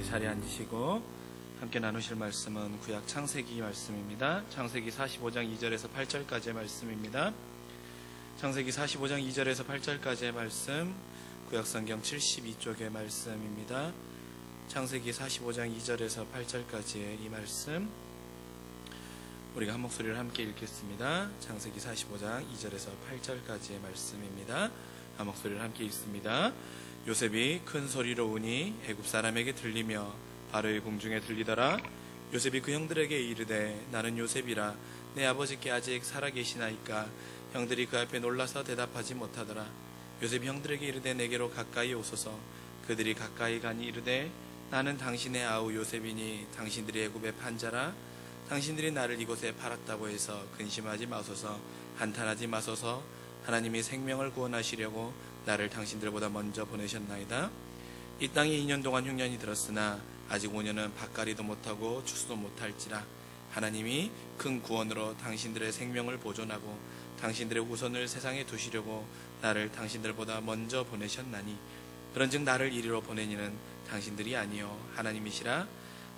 자리에 앉으시고 함께 나누실 말씀은 구약 창세기 말씀입니다. 창세기 45장 2절에서 8절까지의 말씀입니다. 창세기 45장 2절에서 8절까지의 말씀, 구약성경 72쪽의 말씀입니다. 창세기 45장 2절에서 8절까지의 이 말씀, 우리가 한 목소리를 함께 읽겠습니다. 창세기 45장 2절에서 8절까지의 말씀입니다. 한 목소리를 함께 읽습니다. 요셉이 큰 소리로 우니 애굽 사람에게 들리며 바로의 궁중에 들리더라. 요셉이 그 형들에게 이르되 나는 요셉이라. 내 아버지께 아직 살아계시나이까. 형들이 그 앞에 놀라서 대답하지 못하더라. 요셉이 형들에게 이르되 내게로 가까이 오소서. 그들이 가까이 가니 이르되 나는 당신의 아우 요셉이니 당신들이 애굽의 판자라. 당신들이 나를 이곳에 팔았다고 해서 근심하지 마소서. 한탄하지 마소서. 하나님이 생명을 구원하시려고 나를 당신들보다 먼저 보내셨나이다. 이 땅에 2년 동안 흉년이 들었으나 아직 5년은 밭갈이도 못하고 추수도 못할지라. 하나님이 큰 구원으로 당신들의 생명을 보존하고 당신들의 후손을 세상에 두시려고 나를 당신들보다 먼저 보내셨나니 그런즉 나를 이리로 보내니는 당신들이 아니요 하나님이시라.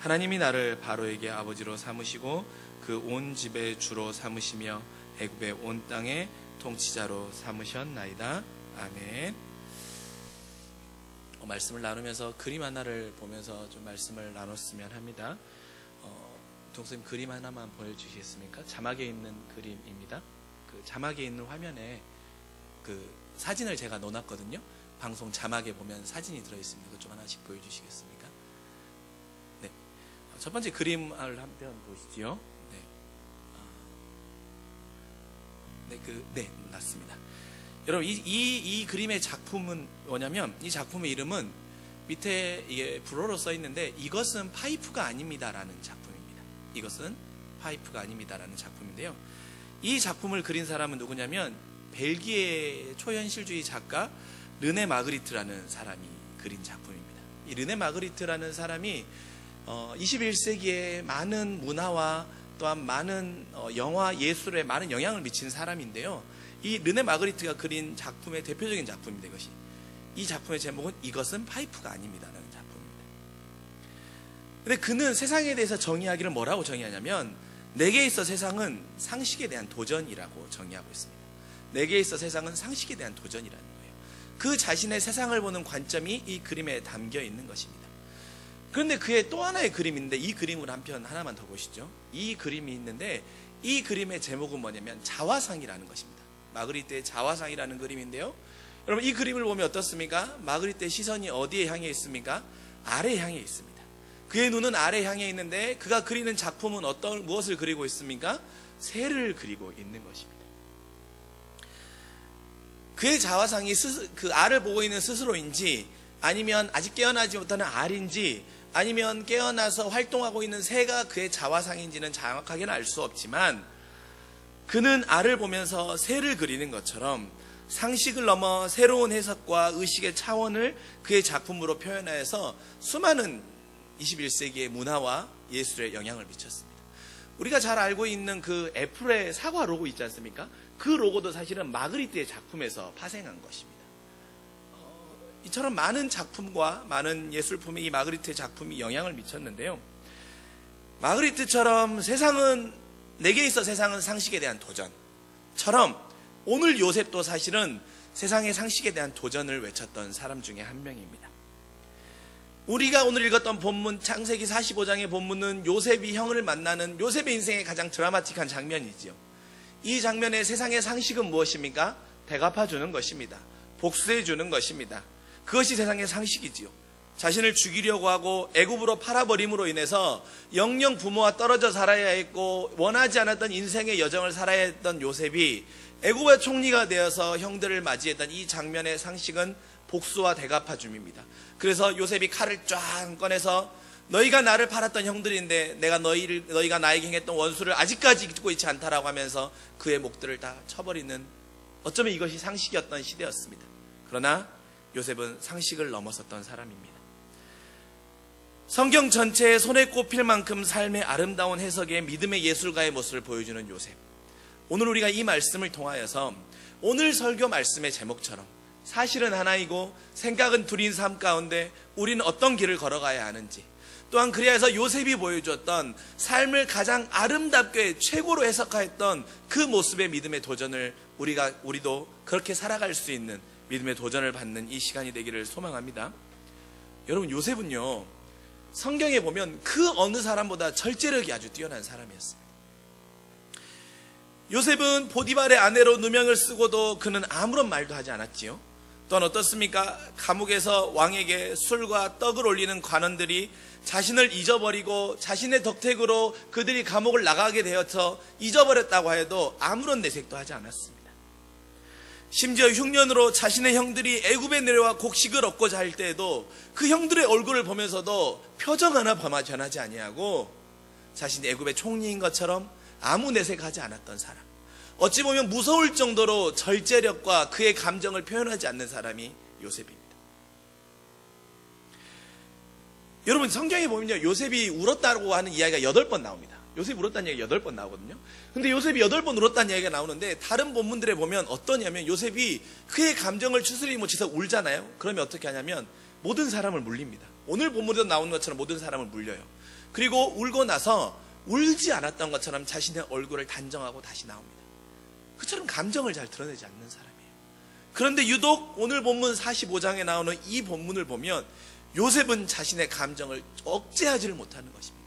하나님이 나를 바로에게 아버지로 삼으시고 그 온 집의 주로 삼으시며 애굽의 온 땅의 통치자로 삼으셨나이다. 아멘. 말씀을 나누면서 그림 하나를 보면서 좀 말씀을 나눴으면 합니다. 동생님 그림 하나만 보여주시겠습니까? 자막에 있는 그림입니다. 그 자막에 있는 화면에 그 사진을 제가 넣어놨거든요. 방송 자막에 보면 사진이 들어있습니다. 그것 좀 하나씩 보여주시겠습니까? 네. 첫 번째 그림을 한편 보시죠. 네, 맞습니다. 여러분, 이 그림의 작품은 뭐냐면, 이 작품의 이름은 밑에 이게 불어로 써 있는데, 이것은 파이프가 아닙니다라는 작품입니다. 이것은 파이프가 아닙니다라는 작품인데요. 이 작품을 그린 사람은 누구냐면, 벨기에 초현실주의 작가 르네 마그리트라는 사람이 그린 작품입니다. 이 르네 마그리트라는 사람이 21세기에 많은 문화와 또한 많은 영화 예술에 많은 영향을 미친 사람인데요. 이 르네 마그리트가 그린 작품의 대표적인 작품입니다. 이것이. 이 작품의 제목은 이것은 파이프가 아닙니다라는 작품입니다. 근데 그는 세상에 대해서 정의하기를 뭐라고 정의하냐면 내게 있어 세상은 상식에 대한 도전이라고 정의하고 있습니다. 내게 있어 세상은 상식에 대한 도전이라는 거예요. 그 자신의 세상을 보는 관점이 이 그림에 담겨 있는 것입니다. 그런데 그의 또 하나의 그림인데 이 그림을 한편 하나만 더 보시죠. 이 그림이 있는데 이 그림의 제목은 뭐냐면 자화상이라는 것입니다. 마그리트의 자화상이라는 그림인데요. 여러분 이 그림을 보면 어떻습니까? 마그리트의 시선이 어디에 향해 있습니까? 아래에 향해 있습니다. 그의 눈은 아래에 향해 있는데 그가 그리는 작품은 무엇을 그리고 있습니까? 새를 그리고 있는 것입니다. 그의 자화상이 그 알을 보고 있는 스스로인지 아니면 아직 깨어나지 못하는 알인지 아니면 깨어나서 활동하고 있는 새가 그의 자화상인지는 정확하게는 알 수 없지만 그는 알을 보면서 새를 그리는 것처럼 상식을 넘어 새로운 해석과 의식의 차원을 그의 작품으로 표현하여서 수많은 21세기의 문화와 예술에 영향을 미쳤습니다. 우리가 잘 알고 있는 그 애플의 사과 로고 있지 않습니까? 그 로고도 사실은 마그리트의 작품에서 파생한 것입니다. 이처럼 많은 작품과 많은 예술품에 이 마그리트의 작품이 영향을 미쳤는데요. 마그리트처럼 내게 있어 세상은 상식에 대한 도전처럼 오늘 요셉도 사실은 세상의 상식에 대한 도전을 외쳤던 사람 중에 한 명입니다. 우리가 오늘 읽었던 본문 창세기 45장의 본문은 요셉이 형을 만나는 요셉의 인생의 가장 드라마틱한 장면이지요. 이 장면의 세상의 상식은 무엇입니까? 대갚아주는 것입니다. 복수해주는 것입니다. 그것이 세상의 상식이지요. 자신을 죽이려고 하고 애굽으로 팔아버림으로 인해서 영영 부모와 떨어져 살아야 했고 원하지 않았던 인생의 여정을 살아야 했던 요셉이 애굽의 총리가 되어서 형들을 맞이했던 이 장면의 상식은 복수와 대갚아줌입니다. 그래서 요셉이 칼을 쫙 꺼내서 너희가 나를 팔았던 형들인데 내가 너희가 나에게 행했던 원수를 아직까지 잊고 있지 않다라고 하면서 그의 목들을 다 쳐버리는, 어쩌면 이것이 상식이었던 시대였습니다. 그러나 요셉은 상식을 넘어섰던 사람입니다. 성경 전체에 손에 꼽힐 만큼 삶의 아름다운 해석의 믿음의 예술가의 모습을 보여주는 요셉. 오늘 우리가 이 말씀을 통하여서 오늘 설교 말씀의 제목처럼 사실은 하나이고 생각은 둘인 삶 가운데 우리는 어떤 길을 걸어가야 하는지, 또한 그리하여서 요셉이 보여주었던 삶을 가장 아름답게 최고로 해석하였던 그 모습의 믿음의 도전을 우리도 그렇게 살아갈 수 있는 믿음의 도전을 받는 이 시간이 되기를 소망합니다. 여러분, 요셉은요, 성경에 보면 그 어느 사람보다 절제력이 아주 뛰어난 사람이었습니다. 요셉은 보디발의 아내로 누명을 쓰고도 그는 아무런 말도 하지 않았지요. 또한 어떻습니까? 감옥에서 왕에게 술과 떡을 올리는 관원들이 자신을 잊어버리고 자신의 덕택으로 그들이 감옥을 나가게 되어서 잊어버렸다고 해도 아무런 내색도 하지 않았습니다. 심지어 흉년으로 자신의 형들이 애굽에 내려와 곡식을 얻고자 할 때에도 그 형들의 얼굴을 보면서도 표정 하나 변하지 아니하고 자신이 애굽의 총리인 것처럼 아무 내색하지 않았던 사람, 어찌 보면 무서울 정도로 절제력과 그의 감정을 표현하지 않는 사람이 요셉입니다. 여러분, 성경에 보면요, 요셉이 울었다고 하는 이야기가 8번 나옵니다. 요셉이 울었다는 이야기가 8번 나오거든요. 근데 요셉이 8번 울었다는 이야기가 나오는데 다른 본문들에 보면 어떠냐면 요셉이 그의 감정을 추스리 못해서 울잖아요. 그러면 어떻게 하냐면 모든 사람을 물립니다. 오늘 본문에도 나오는 것처럼 모든 사람을 물려요. 그리고 울고 나서 울지 않았던 것처럼 자신의 얼굴을 단정하고 다시 나옵니다. 그처럼 감정을 잘 드러내지 않는 사람이에요. 그런데 유독 오늘 본문 45장에 나오는 이 본문을 보면 요셉은 자신의 감정을 억제하지를 못하는 것입니다.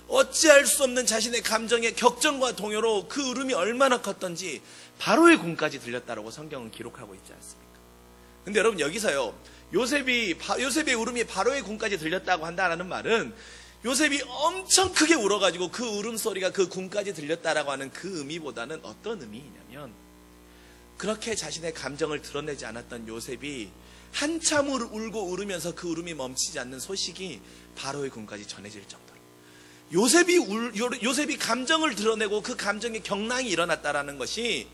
어찌할 수 없는 자신의 감정의 격정과 동요로 그 울음이 얼마나 컸던지 바로의 궁까지 들렸다라고 성경은 기록하고 있지 않습니까? 근데 여러분, 여기서요, 요셉의 울음이 바로의 궁까지 들렸다고 한다는 말은 요셉이 엄청 크게 울어가지고 그 울음소리가 그 궁까지 들렸다라고 하는 그 의미보다는 어떤 의미이냐면, 그렇게 자신의 감정을 드러내지 않았던 요셉이 한참 울고 울으면서 그 울음이 멈추지 않는 소식이 바로의 궁까지 전해질 정도로 요셉이 감정을 드러내고 그 감정의 경랑이 일어났다라는 것이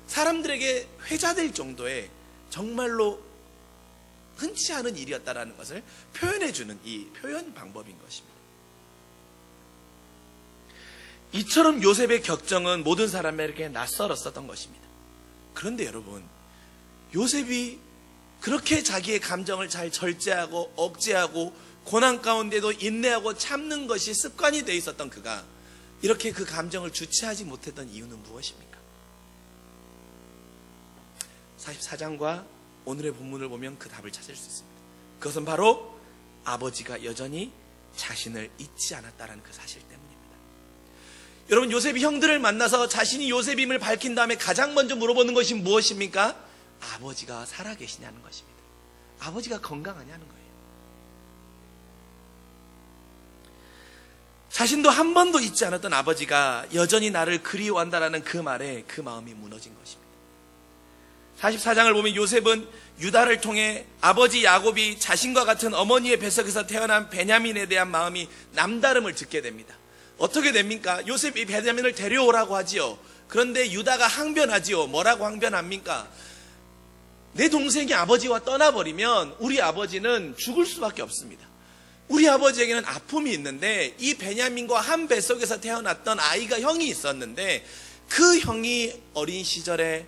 사람들에게 회자될 정도의 정말로 흔치 않은 일이었다라는 것을 표현해주는 이 표현 방법인 것입니다. 이처럼 요셉의 격정은 모든 사람에게 낯설었었던 것입니다. 그런데 여러분, 요셉이 그렇게 자기의 감정을 잘 절제하고 억제하고 고난 가운데도 인내하고 참는 것이 습관이 되어 있었던 그가 이렇게 그 감정을 주체하지 못했던 이유는 무엇입니까? 44장과 오늘의 본문을 보면 그 답을 찾을 수 있습니다. 그것은 바로 아버지가 여전히 자신을 잊지 않았다는 그 사실 때문입니다. 여러분, 요셉이 형들을 만나서 자신이 요셉임을 밝힌 다음에 가장 먼저 물어보는 것이 무엇입니까? 아버지가 살아계시냐는 것입니다. 아버지가 건강하냐는 거예요. 자신도 한 번도 잊지 않았던 아버지가 여전히 나를 그리워한다라는 그 말에 그 마음이 무너진 것입니다. 44장을 보면 요셉은 유다를 통해 아버지 야곱이 자신과 같은 어머니의 뱃속에서 태어난 베냐민에 대한 마음이 남다름을 듣게 됩니다. 어떻게 됩니까? 요셉이 베냐민을 데려오라고 하지요. 그런데 유다가 항변하지요. 뭐라고 항변합니까? 내 동생이 아버지와 떠나버리면 우리 아버지는 죽을 수밖에 없습니다. 우리 아버지에게는 아픔이 있는데 이 베냐민과 한 뱃속에서 태어났던 아이가 형이 있었는데 그 형이 어린 시절에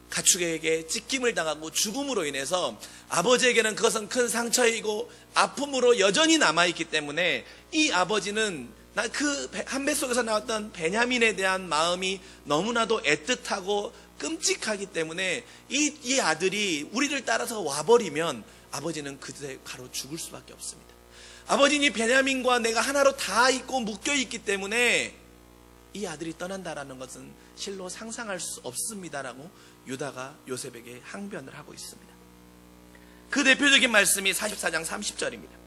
가축에게 찢김을 당하고 죽음으로 인해서 아버지에게는 그것은 큰 상처이고 아픔으로 여전히 남아있기 때문에 이 아버지는 그 한 뱃속에서 나왔던 베냐민에 대한 마음이 너무나도 애틋하고 끔찍하기 때문에 이 아들이 우리를 따라서 와버리면 아버지는 그새 가로 죽을 수밖에 없습니다. 아버지는 이 베냐민과 내가 하나로 다 있고 묶여있기 때문에 이 아들이 떠난다라는 것은 실로 상상할 수 없습니다라고 유다가 요셉에게 항변을 하고 있습니다. 그 대표적인 말씀이 44장 30절입니다.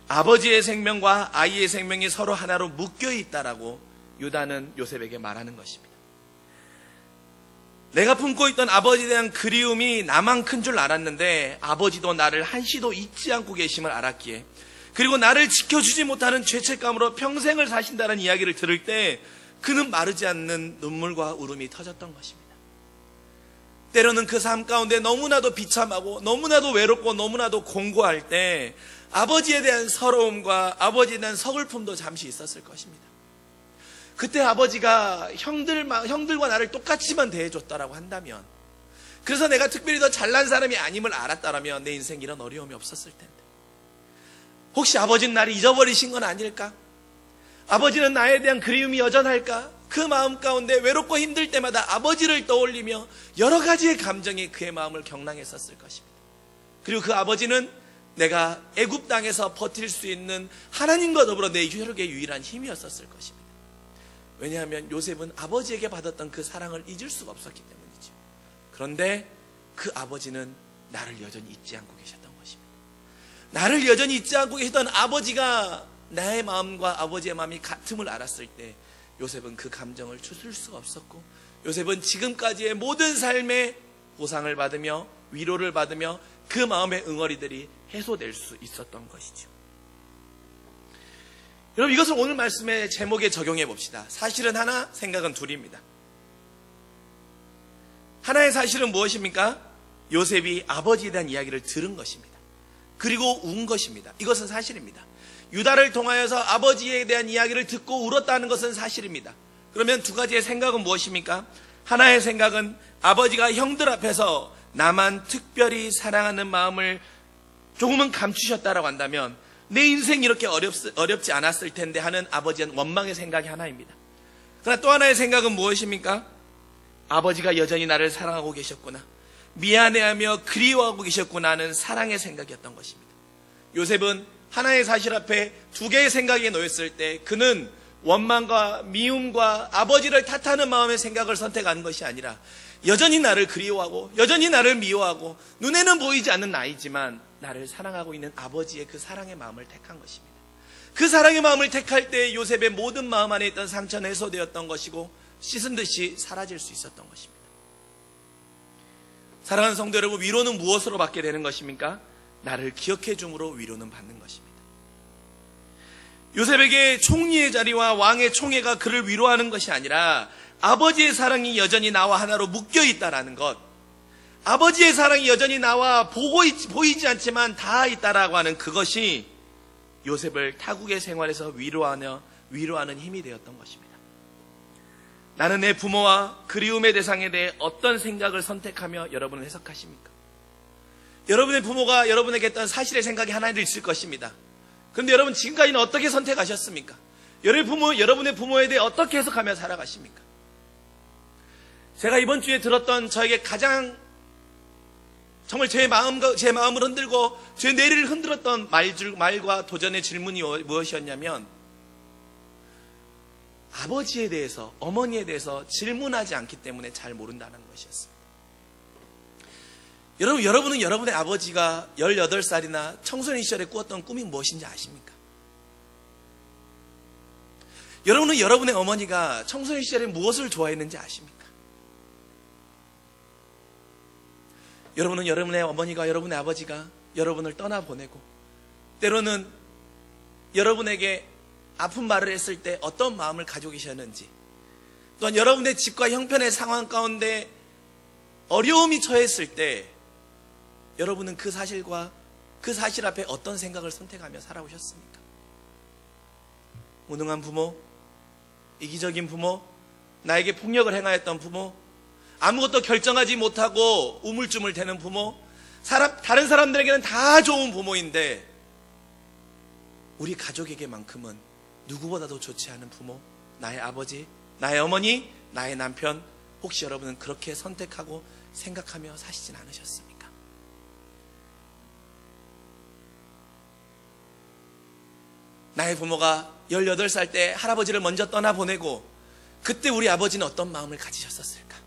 아버지의 생명과 아이의 생명이 서로 하나로 묶여있다라고 유다는 요셉에게 말하는 것입니다. 내가 품고 있던 아버지에 대한 그리움이 나만 큰 줄 알았는데 아버지도 나를 한시도 잊지 않고 계심을 알았기에, 그리고 나를 지켜주지 못하는 죄책감으로 평생을 사신다는 이야기를 들을 때 그는 마르지 않는 눈물과 울음이 터졌던 것입니다. 때로는 그 삶 가운데 너무나도 비참하고 너무나도 외롭고 너무나도 공고할 때 아버지에 대한 서러움과 아버지에 대한 서글픔도 잠시 있었을 것입니다. 그때 아버지가 형들과 나를 똑같이만 대해줬다라고 한다면, 그래서 내가 특별히 더 잘난 사람이 아님을 알았다라면 내 인생 이런 어려움이 없었을 텐데, 혹시 아버지는 나를 잊어버리신 건 아닐까? 아버지는 나에 대한 그리움이 여전할까? 그 마음 가운데 외롭고 힘들 때마다 아버지를 떠올리며 여러 가지의 감정이 그의 마음을 경랑했었을 것입니다. 그리고 그 아버지는 내가 애굽 땅에서 버틸 수 있는 하나님과 더불어 내 혈육의 유일한 힘이었었을 것입니다. 왜냐하면 요셉은 아버지에게 받았던 그 사랑을 잊을 수가 없었기 때문이죠. 그런데 그 아버지는 나를 여전히 잊지 않고 계셨던 것입니다. 나를 여전히 잊지 않고 계셨던 아버지가 나의 마음과 아버지의 마음이 같음을 알았을 때 요셉은 그 감정을 추스릴 수가 없었고, 요셉은 지금까지의 모든 삶의 보상을 받으며 위로를 받으며 그 마음의 응어리들이 해소될 수 있었던 것이죠. 여러분, 이것을 오늘 말씀의 제목에 적용해 봅시다. 사실은 하나, 생각은 둘입니다. 하나의 사실은 무엇입니까? 요셉이 아버지에 대한 이야기를 들은 것입니다. 그리고 운 것입니다. 이것은 사실입니다. 유다를 통하여서 아버지에 대한 이야기를 듣고 울었다는 것은 사실입니다. 그러면 두 가지의 생각은 무엇입니까? 하나의 생각은 아버지가 형들 앞에서 나만 특별히 사랑하는 마음을 조금은 감추셨다라고 한다면 내 인생이 이렇게 어렵지 않았을 텐데 하는 아버지의 원망의 생각이 하나입니다. 그러나 또 하나의 생각은 무엇입니까? 아버지가 여전히 나를 사랑하고 계셨구나, 미안해하며 그리워하고 계셨구나 하는 사랑의 생각이었던 것입니다. 요셉은 하나의 사실 앞에 두 개의 생각이 놓였을 때 그는 원망과 미움과 아버지를 탓하는 마음의 생각을 선택하는 것이 아니라 여전히 나를 그리워하고 여전히 나를 미워하고 눈에는 보이지 않는 나이지만 나를 사랑하고 있는 아버지의 그 사랑의 마음을 택한 것입니다. 그 사랑의 마음을 택할 때 요셉의 모든 마음 안에 있던 상처는 해소되었던 것이고 씻은 듯이 사라질 수 있었던 것입니다. 사랑하는 성도 여러분, 위로는 무엇으로 받게 되는 것입니까? 나를 기억해 줌으로 위로는 받는 것입니다. 요셉에게 총리의 자리와 왕의 총애가 그를 위로하는 것이 아니라 아버지의 사랑이 여전히 나와 하나로 묶여 있다라는 것, 아버지의 사랑이 여전히 나와 보이지 않지만 닿아 있다라고 하는 그것이 요셉을 타국의 생활에서 위로하는 힘이 되었던 것입니다. 나는 내 부모와 그리움의 대상에 대해 어떤 생각을 선택하며 여러분은 해석하십니까? 여러분의 부모가 여러분에게 했던 사실의 생각이 하나 있을 것입니다. 그런데 여러분 지금까지는 어떻게 선택하셨습니까? 여러분의 부모에 대해 어떻게 해석하며 살아가십니까? 제가 이번 주에 들었던 저에게 가장 정말 제 마음을 흔들고 제 뇌리를 흔들었던 말과 도전의 질문이 무엇이었냐면, 아버지에 대해서, 어머니에 대해서 질문하지 않기 때문에 잘 모른다는 것이었습니다. 여러분은 여러분의 아버지가 18살이나 청소년 시절에 꾸었던 꿈이 무엇인지 아십니까? 여러분은 여러분의 어머니가 청소년 시절에 무엇을 좋아했는지 아십니까? 여러분은 여러분의 어머니가, 여러분의 아버지가 여러분을 떠나보내고 때로는 여러분에게 아픈 말을 했을 때 어떤 마음을 가지고 계셨는지, 또한 여러분의 집과 형편의 상황 가운데 어려움이 처했을 때 여러분은 그 사실과 그 사실 앞에 어떤 생각을 선택하며 살아오셨습니까? 무능한 부모, 이기적인 부모, 나에게 폭력을 행하였던 부모, 아무것도 결정하지 못하고 우물쭈물대는 부모, 다른 사람들에게는 다 좋은 부모인데 우리 가족에게만큼은 누구보다도 좋지 않은 부모, 나의 아버지, 나의 어머니, 나의 남편, 혹시 여러분은 그렇게 선택하고 생각하며 사시진 않으셨습니까? 나의 부모가 18살 때 할아버지를 먼저 떠나보내고 그때 우리 아버지는 어떤 마음을 가지셨었을까?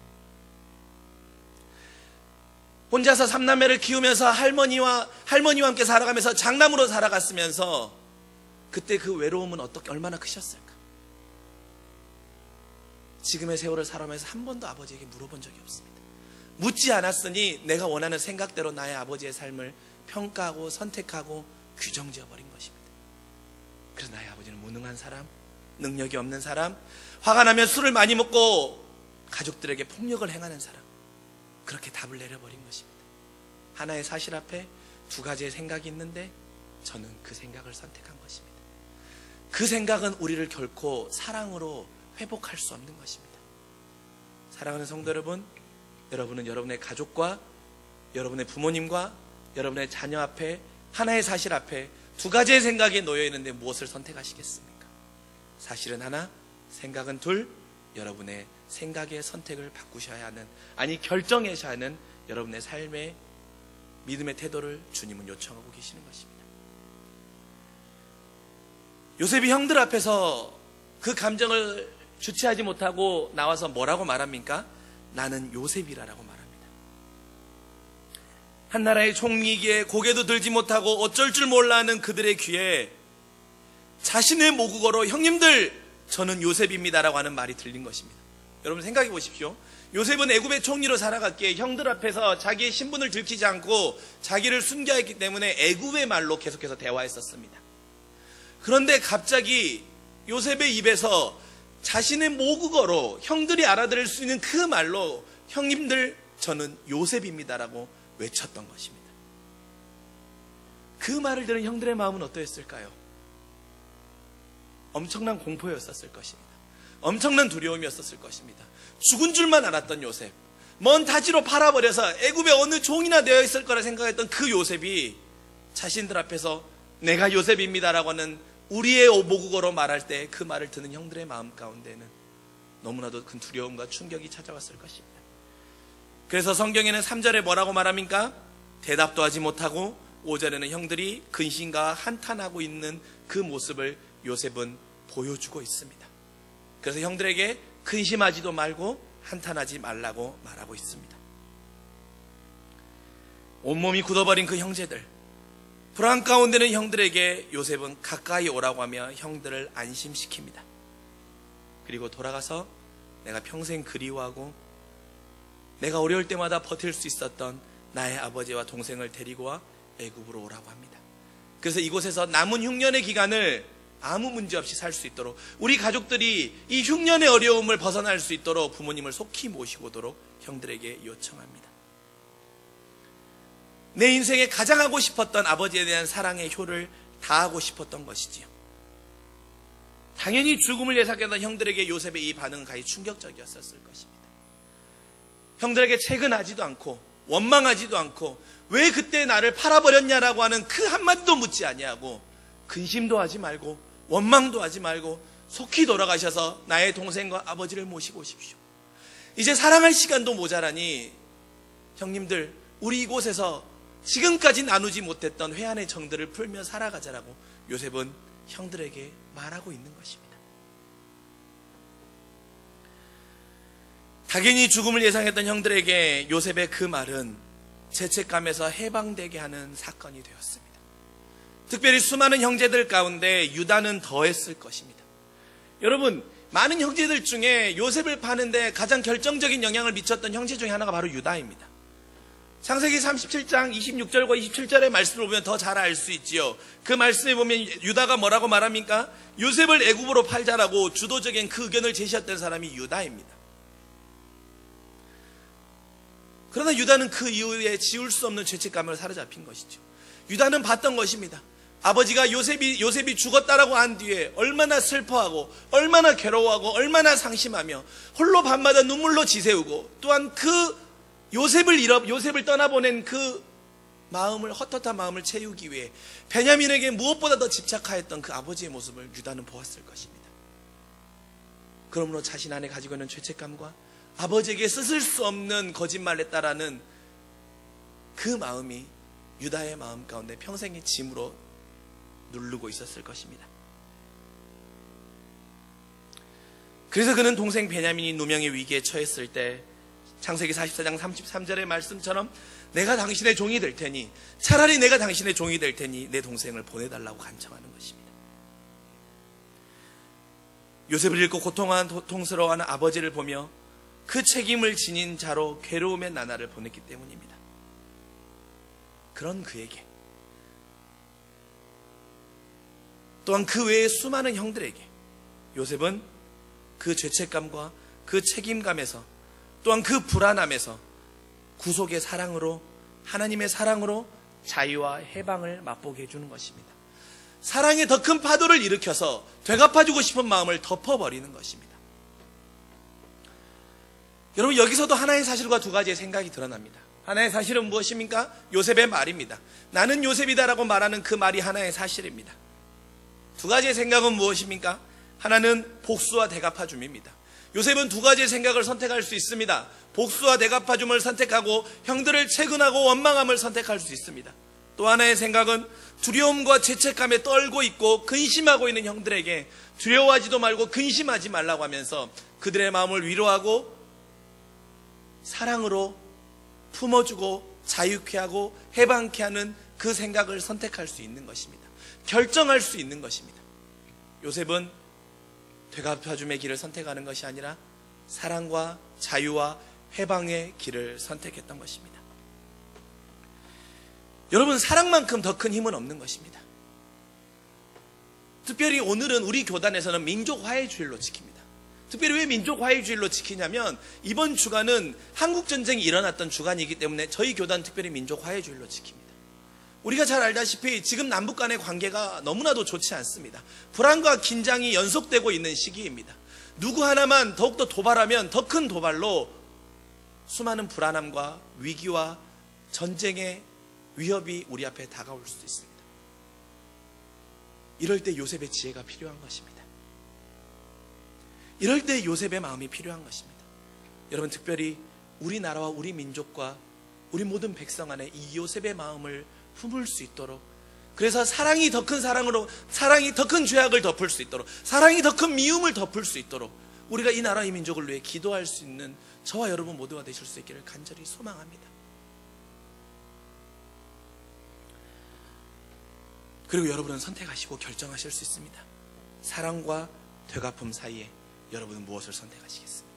혼자서 3남매를 키우면서 할머니와 함께 살아가면서 장남으로 살아갔으면서 그때 그 외로움은 얼마나 크셨을까? 지금의 세월을 살아가면서 한 번도 아버지에게 물어본 적이 없습니다. 묻지 않았으니 내가 원하는 생각대로 나의 아버지의 삶을 평가하고 선택하고 규정지어버린 것입니다. 그래서 나의 아버지는 무능한 사람, 능력이 없는 사람, 화가 나면 술을 많이 먹고 가족들에게 폭력을 행하는 사람, 그렇게 답을 내려버린 것입니다. 하나의 사실 앞에 두 가지의 생각이 있는데 저는 그 생각을 선택한 것입니다. 그 생각은 우리를 결코 사랑으로 회복할 수 없는 것입니다. 사랑하는 성도 여러분, 여러분은 여러분의 가족과 여러분의 부모님과 여러분의 자녀 앞에 하나의 사실 앞에 두 가지의 생각에 놓여 있는데 무엇을 선택하시겠습니까? 사실은 하나, 생각은 둘. 여러분의 생각의 선택을 바꾸셔야 하는, 아니 결정하셔야 하는 여러분의 삶의 믿음의 태도를 주님은 요청하고 계시는 것입니다. 요셉이 형들 앞에서 그 감정을 주체하지 못하고 나와서 뭐라고 말합니까? 나는 요셉이라고 말합니다. 한 나라의 총리에게 고개도 들지 못하고 어쩔 줄 몰라 하는 그들의 귀에 자신의 모국어로 형님들 저는 요셉입니다라고 하는 말이 들린 것입니다. 여러분 생각해 보십시오. 요셉은 애굽의 총리로 살아갔기에 형들 앞에서 자기의 신분을 들키지 않고 자기를 숨겨야 했기 때문에 애굽의 말로 계속해서 대화했었습니다. 그런데 갑자기 요셉의 입에서 자신의 모국어로 형들이 알아들을 수 있는 그 말로 형님들 저는 요셉입니다라고 외쳤던 것입니다. 그 말을 들은 형들의 마음은 어떠했을까요? 엄청난 공포였었을 것입니다. 엄청난 두려움이었었을 것입니다. 죽은 줄만 알았던 요셉, 먼 다지로 팔아버려서 애굽의 어느 종이나 되어 있을 거라 생각했던 그 요셉이 자신들 앞에서 내가 요셉입니다라고 하는 우리의 모국어로 말할 때 그 말을 듣는 형들의 마음 가운데는 너무나도 큰 두려움과 충격이 찾아왔을 것입니다. 그래서 성경에는 3절에 뭐라고 말합니까? 대답도 하지 못하고 5절에는 형들이 근심과 한탄하고 있는 그 모습을 요셉은 보여주고 있습니다. 그래서 형들에게 근심하지도 말고 한탄하지 말라고 말하고 있습니다. 온몸이 굳어버린 그 형제들, 불안 가운데는 형들에게 요셉은 가까이 오라고 하며 형들을 안심시킵니다. 그리고 돌아가서 내가 평생 그리워하고 내가 어려울 때마다 버틸 수 있었던 나의 아버지와 동생을 데리고 와 애굽으로 오라고 합니다. 그래서 이곳에서 남은 흉년의 기간을 아무 문제 없이 살 수 있도록, 우리 가족들이 이 흉년의 어려움을 벗어날 수 있도록 부모님을 속히 모시고 오도록 형들에게 요청합니다. 내 인생에 가장 하고 싶었던 아버지에 대한 사랑의 효를 다하고 싶었던 것이지요. 당연히 죽음을 예상했던 형들에게 요셉의 이 반응은 가히 충격적이었을 것입니다. 형들에게 채근하지도 않고 원망하지도 않고 왜 그때 나를 팔아버렸냐라고 하는 그 한마디도 묻지 아니하고 근심도 하지 말고 원망도 하지 말고 속히 돌아가셔서 나의 동생과 아버지를 모시고 오십시오. 이제 사랑할 시간도 모자라니 형님들 우리 이곳에서 지금까지 나누지 못했던 회한의 정들을 풀며 살아가자라고 요셉은 형들에게 말하고 있는 것입니다. 당연히 죽음을 예상했던 형들에게 요셉의 그 말은 죄책감에서 해방되게 하는 사건이 되었습니다. 특별히 수많은 형제들 가운데 유다는 더했을 것입니다. 여러분, 많은 형제들 중에 요셉을 파는데 가장 결정적인 영향을 미쳤던 형제 중에 하나가 바로 유다입니다. 창세기 37장 26절과 27절의 말씀을 보면 더 잘 알 수 있지요. 그 말씀에 보면 유다가 뭐라고 말합니까? 요셉을 애굽으로 팔자라고 주도적인 그 의견을 제시했던 사람이 유다입니다. 그러나 유다는 그 이후에 지울 수 없는 죄책감을 사로잡힌 것이죠. 유다는 봤던 것입니다. 아버지가 요셉이 죽었다라고 한 뒤에 얼마나 슬퍼하고 얼마나 괴로워하고 얼마나 상심하며 홀로 밤마다 눈물로 지새우고 또한 그 요셉을 떠나보낸 그 마음을, 헛헛한 마음을 채우기 위해 베냐민에게 무엇보다 더 집착하였던 그 아버지의 모습을 유다는 보았을 것입니다. 그러므로 자신 안에 가지고 있는 죄책감과 아버지에게 쓰실 수 없는 거짓말을 했다라는 그 마음이 유다의 마음 가운데 평생의 짐으로 누르고 있었을 것입니다. 그래서 그는 동생 베냐민이 누명의 위기에 처했을 때 창세기 44장 33절의 말씀처럼 내가 당신의 종이 될 테니, 차라리 내가 당신의 종이 될 테니 내 동생을 보내달라고 간청하는 것입니다. 요셉을 잃고 고통스러워하는 아버지를 보며 그 책임을 지닌 자로 괴로움의 나날을 보냈기 때문입니다. 그런 그에게, 또한 그 외의 수많은 형들에게 요셉은 그 죄책감과 그 책임감에서, 또한 그 불안함에서 구속의 사랑으로, 하나님의 사랑으로 자유와 해방을 맛보게 해주는 것입니다. 사랑의 더 큰 파도를 일으켜서 되갚아주고 싶은 마음을 덮어버리는 것입니다. 여러분, 여기서도 하나의 사실과 두 가지의 생각이 드러납니다. 하나의 사실은 무엇입니까? 요셉의 말입니다. 나는 요셉이다라고 말하는 그 말이 하나의 사실입니다. 두 가지의 생각은 무엇입니까? 하나는 복수와 대갚아줌입니다. 요셉은 두 가지의 생각을 선택할 수 있습니다. 복수와 대갚아줌을 선택하고 형들을 채근하고 원망함을 선택할 수 있습니다. 또 하나의 생각은 두려움과 죄책감에 떨고 있고 근심하고 있는 형들에게 두려워하지도 말고 근심하지 말라고 하면서 그들의 마음을 위로하고 사랑으로 품어주고 자유케 하고 해방케 하는 그 생각을 선택할 수 있는 것입니다. 결정할 수 있는 것입니다. 요셉은 되갚아줌의 길을 선택하는 것이 아니라 사랑과 자유와 해방의 길을 선택했던 것입니다. 여러분, 사랑만큼 더 큰 힘은 없는 것입니다. 특별히 오늘은 우리 교단에서는 민족화해주일로 지킵니다. 특별히 왜 민족화해주일로 지키냐면 이번 주간은 한국전쟁이 일어났던 주간이기 때문에 저희 교단 특별히 민족화해주일로 지킵니다. 우리가 잘 알다시피 지금 남북 간의 관계가 너무나도 좋지 않습니다. 불안과 긴장이 연속되고 있는 시기입니다. 누구 하나만 더욱더 도발하면 더 큰 도발로 수많은 불안함과 위기와 전쟁의 위협이 우리 앞에 다가올 수도 있습니다. 이럴 때 요셉의 지혜가 필요한 것입니다. 이럴 때 요셉의 마음이 필요한 것입니다. 여러분, 특별히 우리나라와 우리 민족과 우리 모든 백성 안에 이 요셉의 마음을 품을 수 있도록, 그래서 사랑이 더 큰 사랑으로, 사랑이 더 큰 죄악을 덮을 수 있도록, 사랑이 더 큰 미움을 덮을 수 있도록 우리가 이 나라 이 민족을 위해 기도할 수 있는 저와 여러분 모두가 되실 수 있기를 간절히 소망합니다. 그리고 여러분은 선택하시고 결정하실 수 있습니다. 사랑과 되갚음 사이에 여러분은 무엇을 선택하시겠습니까?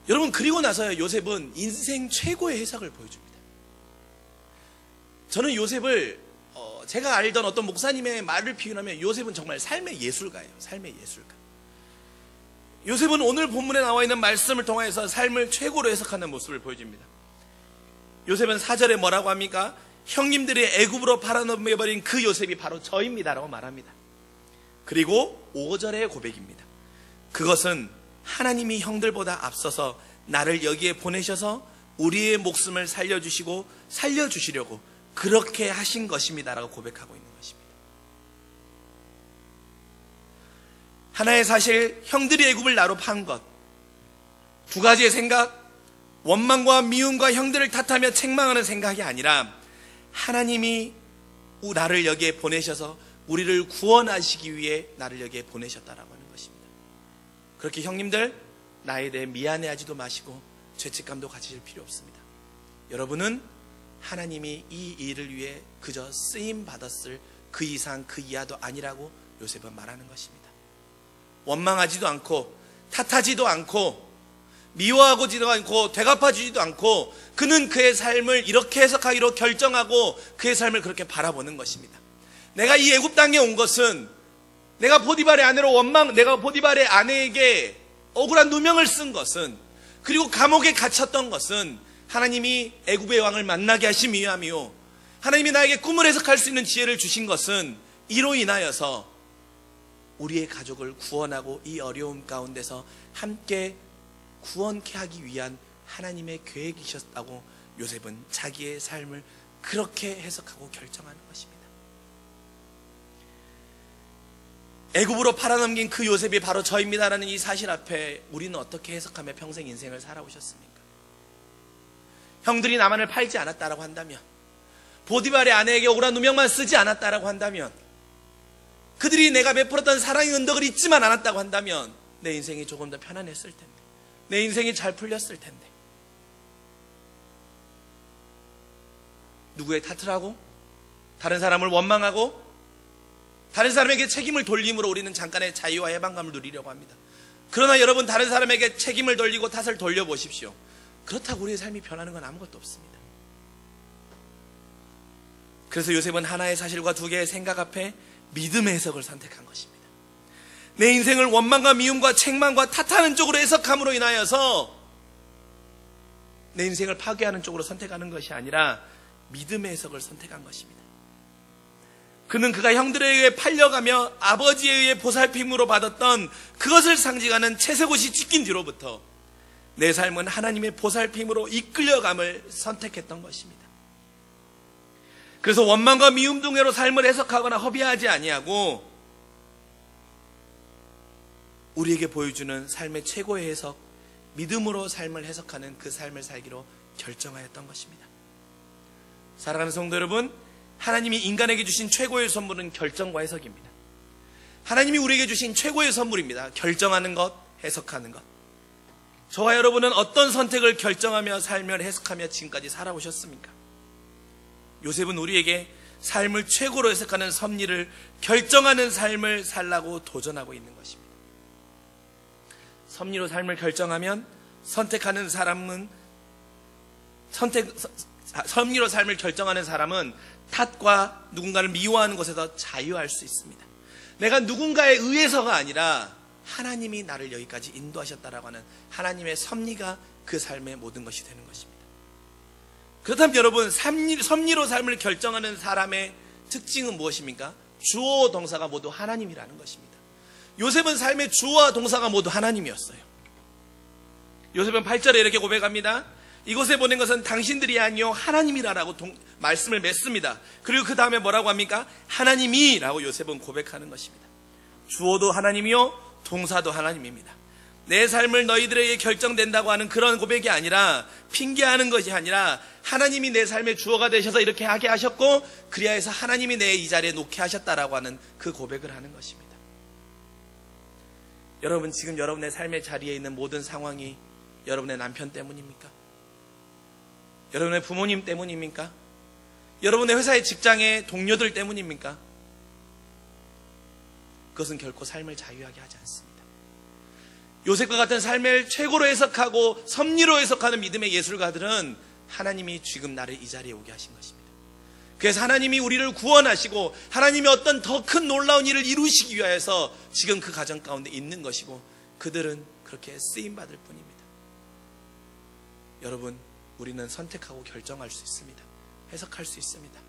여러분, 그리고 나서야 요셉은 인생 최고의 해석을 보여줍니다. 저는 요셉을 제가 알던 어떤 목사님의 말을 표현하면 요셉은 정말 삶의 예술가예요. 삶의 예술가. 요셉은 오늘 본문에 나와 있는 말씀을 통해서 삶을 최고로 해석하는 모습을 보여줍니다. 요셉은 4절에 뭐라고 합니까? 형님들이 애굽으로 팔아넘겨버린 그 요셉이 바로 저입니다라고 말합니다. 그리고 5절의 고백입니다. 그것은 하나님이 형들보다 앞서서 나를 여기에 보내셔서 우리의 목숨을 살려주시고 살려주시려고 그렇게 하신 것입니다라고 고백하고 있는 것입니다. 하나의 사실, 형들이 애굽을 나로 판 것. 두 가지의 생각, 원망과 미움과 형들을 탓하며 책망하는 생각이 아니라 하나님이 나를 여기에 보내셔서 우리를 구원하시기 위해 나를 여기에 보내셨다라고 하는 것입니다. 그렇게 형님들, 나에 대해 미안해하지도 마시고 죄책감도 가지실 필요 없습니다. 여러분은 하나님이 이 일을 위해 그저 쓰임 받았을 그 이상 그 이하도 아니라고 요셉은 말하는 것입니다. 원망하지도 않고 탓하지도 않고 미워하지도 않고 되갚아주지도 않고 그는 그의 삶을 이렇게 해석하기로 결정하고 그의 삶을 그렇게 바라보는 것입니다. 내가 이 애굽 땅에 온 것은 내가 보디발의 아내로 내가 보디발의 아내에게 억울한 누명을 쓴 것은, 그리고 감옥에 갇혔던 것은 하나님이 애굽의 왕을 만나게 하심 위함이요, 하나님이 나에게 꿈을 해석할 수 있는 지혜를 주신 것은 이로 인하여서 우리의 가족을 구원하고 이 어려움 가운데서 함께 구원케 하기 위한 하나님의 계획이셨다고 요셉은 자기의 삶을 그렇게 해석하고 결정하는 것입니다. 애굽으로 팔아넘긴 그 요셉이 바로 저입니다라는 이 사실 앞에 우리는 어떻게 해석하며 평생 인생을 살아오셨습니까? 형들이 나만을 팔지 않았다라고 한다면, 보디발의 아내에게 억울한 누명만 쓰지 않았다라고 한다면, 그들이 내가 베풀었던 사랑의 은덕을 잊지만 않았다고 한다면 내 인생이 조금 더 편안했을 텐데, 내 인생이 잘 풀렸을 텐데, 누구의 탓을 하고 다른 사람을 원망하고 다른 사람에게 책임을 돌림으로 우리는 잠깐의 자유와 해방감을 누리려고 합니다. 그러나 여러분, 다른 사람에게 책임을 돌리고 탓을 돌려보십시오. 그렇다고 우리의 삶이 변하는 건 아무것도 없습니다. 그래서 요셉은 하나의 사실과 두 개의 생각 앞에 믿음의 해석을 선택한 것입니다. 내 인생을 원망과 미움과 책망과 탓하는 쪽으로 해석함으로 인하여서 내 인생을 파괴하는 쪽으로 선택하는 것이 아니라 믿음의 해석을 선택한 것입니다. 그는 그가 형들에 의해 팔려가며 아버지에 의해 보살핌으로 받았던 그것을 상징하는 채색옷이 찢긴 뒤로부터 내 삶은 하나님의 보살핌으로 이끌려감을 선택했던 것입니다. 그래서 원망과 미움 등으로 삶을 해석하거나 허비하지 아니하고 우리에게 보여주는 삶의 최고의 해석, 믿음으로 삶을 해석하는 그 삶을 살기로 결정하였던 것입니다. 사랑하는 성도 여러분, 하나님이 인간에게 주신 최고의 선물은 결정과 해석입니다. 하나님이 우리에게 주신 최고의 선물입니다. 결정하는 것, 해석하는 것. 저와 여러분은 어떤 선택을 결정하며 살며 해석하며 지금까지 살아오셨습니까? 요셉은 우리에게 삶을 최고로 해석하는 섭리를 결정하는 삶을 살라고 도전하고 있는 것입니다. 섭리로 삶을 결정하면 선택하는 사람은 섭리로 삶을 결정하는 사람은 탓과 누군가를 미워하는 것에서 자유할 수 있습니다. 내가 누군가에 의해서가 아니라 하나님이 나를 여기까지 인도하셨다라고 하는 하나님의 섭리가 그 삶의 모든 것이 되는 것입니다. 그렇다면 여러분, 섭리로 삶을 결정하는 사람의 특징은 무엇입니까? 주어 동사가 모두 하나님이라는 것입니다. 요셉은 삶의 주어와 동사가 모두 하나님이었어요. 요셉은 8절에 이렇게 고백합니다. 이곳에 보낸 것은 당신들이 아니요 하나님이라고 말씀을 맺습니다. 그리고 그 다음에 뭐라고 합니까? 하나님이라고 요셉은 고백하는 것입니다. 주어도 하나님이요 동사도 하나님입니다. 내 삶을 너희들에게 결정된다고 하는 그런 고백이 아니라, 핑계하는 것이 아니라 하나님이 내 삶의 주어가 되셔서 이렇게 하게 하셨고 그리하여서 하나님이 내 이 자리에 놓게 하셨다라고 하는 그 고백을 하는 것입니다. 여러분, 지금 여러분의 삶의 자리에 있는 모든 상황이 여러분의 남편 때문입니까? 여러분의 부모님 때문입니까? 여러분의 회사의 직장의 동료들 때문입니까? 그것은 결코 삶을 자유하게 하지 않습니다. 요셉과 같은 삶을 최고로 해석하고 섭리로 해석하는 믿음의 예술가들은 하나님이 지금 나를 이 자리에 오게 하신 것입니다. 그래서 하나님이 우리를 구원하시고 하나님이 어떤 더 큰 놀라운 일을 이루시기 위하여서 지금 그 가정 가운데 있는 것이고 그들은 그렇게 쓰임받을 뿐입니다. 여러분, 우리는 선택하고 결정할 수 있습니다. 해석할 수 있습니다.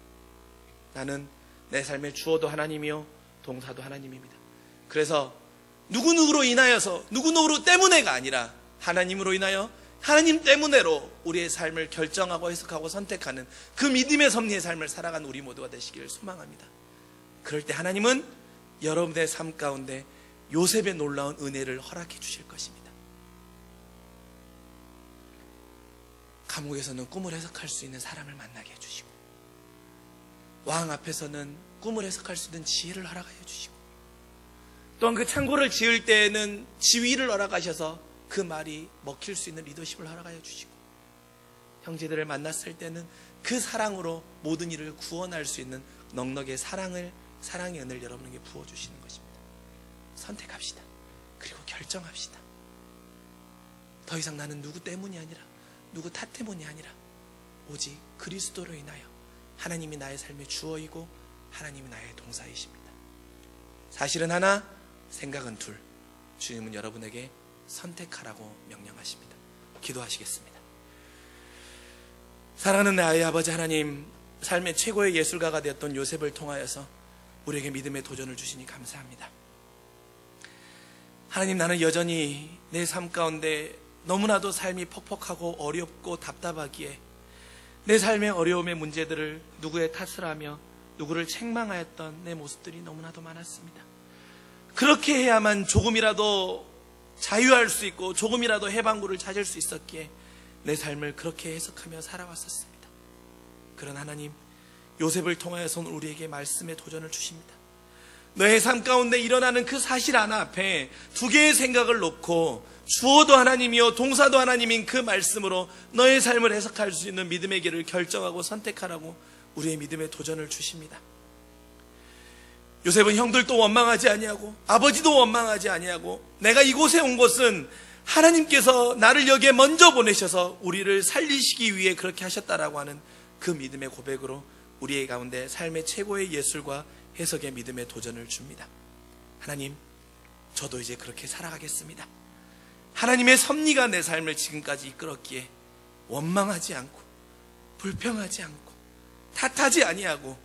나는 내 삶의 주어도 하나님이요 동사도 하나님입니다. 그래서 누구누구로 인하여서 누구누구 때문에가 아니라 하나님으로 인하여 하나님 때문에로 우리의 삶을 결정하고 해석하고 선택하는 그 믿음의 섭리의 삶을 살아가는 우리 모두가 되시기를 소망합니다. 그럴 때 하나님은 여러분의 삶 가운데 요셉의 놀라운 은혜를 허락해 주실 것입니다. 감옥에서는 꿈을 해석할 수 있는 사람을 만나게 해주시고, 왕 앞에서는 꿈을 해석할 수 있는 지혜를 허락하여 주시고, 또한 그 창고를 지을 때에는 지위를 허락하셔서 그 말이 먹힐 수 있는 리더십을 허락하여 주시고, 형제들을 만났을 때는 그 사랑으로 모든 일을 구원할 수 있는 넉넉의 사랑의 은혜를 여러분에게 부어주시는 것입니다. 선택합시다. 그리고 결정합시다. 더 이상 나는 누구 때문이 아니라, 누구 탓 때문이 아니라 오직 그리스도로 인하여 하나님이 나의 삶의 주어이고 하나님이 나의 동사이십니다. 사실은 하나, 생각은 둘. 주님은 여러분에게 선택하라고 명령하십니다. 기도하시겠습니다. 사랑하는 나의 아버지 하나님, 삶의 최고의 예술가가 되었던 요셉을 통하여서 우리에게 믿음의 도전을 주시니 감사합니다. 하나님, 나는 여전히 내 삶 가운데 너무나도 삶이 퍽퍽하고 어렵고 답답하기에 내 삶의 어려움의 문제들을 누구의 탓을 하며 누구를 책망하였던 내 모습들이 너무나도 많았습니다. 그렇게 해야만 조금이라도 자유할 수 있고 조금이라도 해방구를 찾을 수 있었기에 내 삶을 그렇게 해석하며 살아왔었습니다. 그런 하나님, 요셉을 통하여서는 우리에게 말씀의 도전을 주십니다. 너의 삶 가운데 일어나는 그 사실 하나 앞에 두 개의 생각을 놓고 주어도 하나님이요 동사도 하나님인 그 말씀으로 너의 삶을 해석할 수 있는 믿음의 길을 결정하고 선택하라고 우리의 믿음의 도전을 주십니다. 요셉은 형들도 원망하지 아니하고 아버지도 원망하지 아니하고 내가 이곳에 온 것은 하나님께서 나를 여기에 먼저 보내셔서 우리를 살리시기 위해 그렇게 하셨다라고 하는 그 믿음의 고백으로 우리의 가운데 삶의 최고의 예술과 해석의 믿음의 도전을 줍니다. 하나님, 저도 이제 그렇게 살아가겠습니다. 하나님의 섭리가 내 삶을 지금까지 이끌었기에 원망하지 않고 불평하지 않고 탓하지 아니하고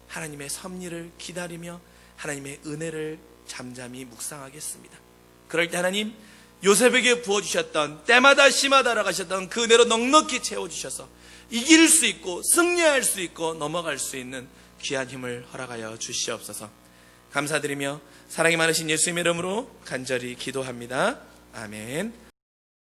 하나님의 섭리를 기다리며 하나님의 은혜를 잠잠히 묵상하겠습니다. 그럴 때 하나님, 요셉에게 부어주셨던 때마다 씨마다 가셨던 그 은혜로 넉넉히 채워주셔서 이길 수 있고 승리할 수 있고 넘어갈 수 있는 귀한 힘을 허락하여 주시옵소서. 감사드리며 사랑이 많으신 예수님의 이름으로 간절히 기도합니다. 아멘.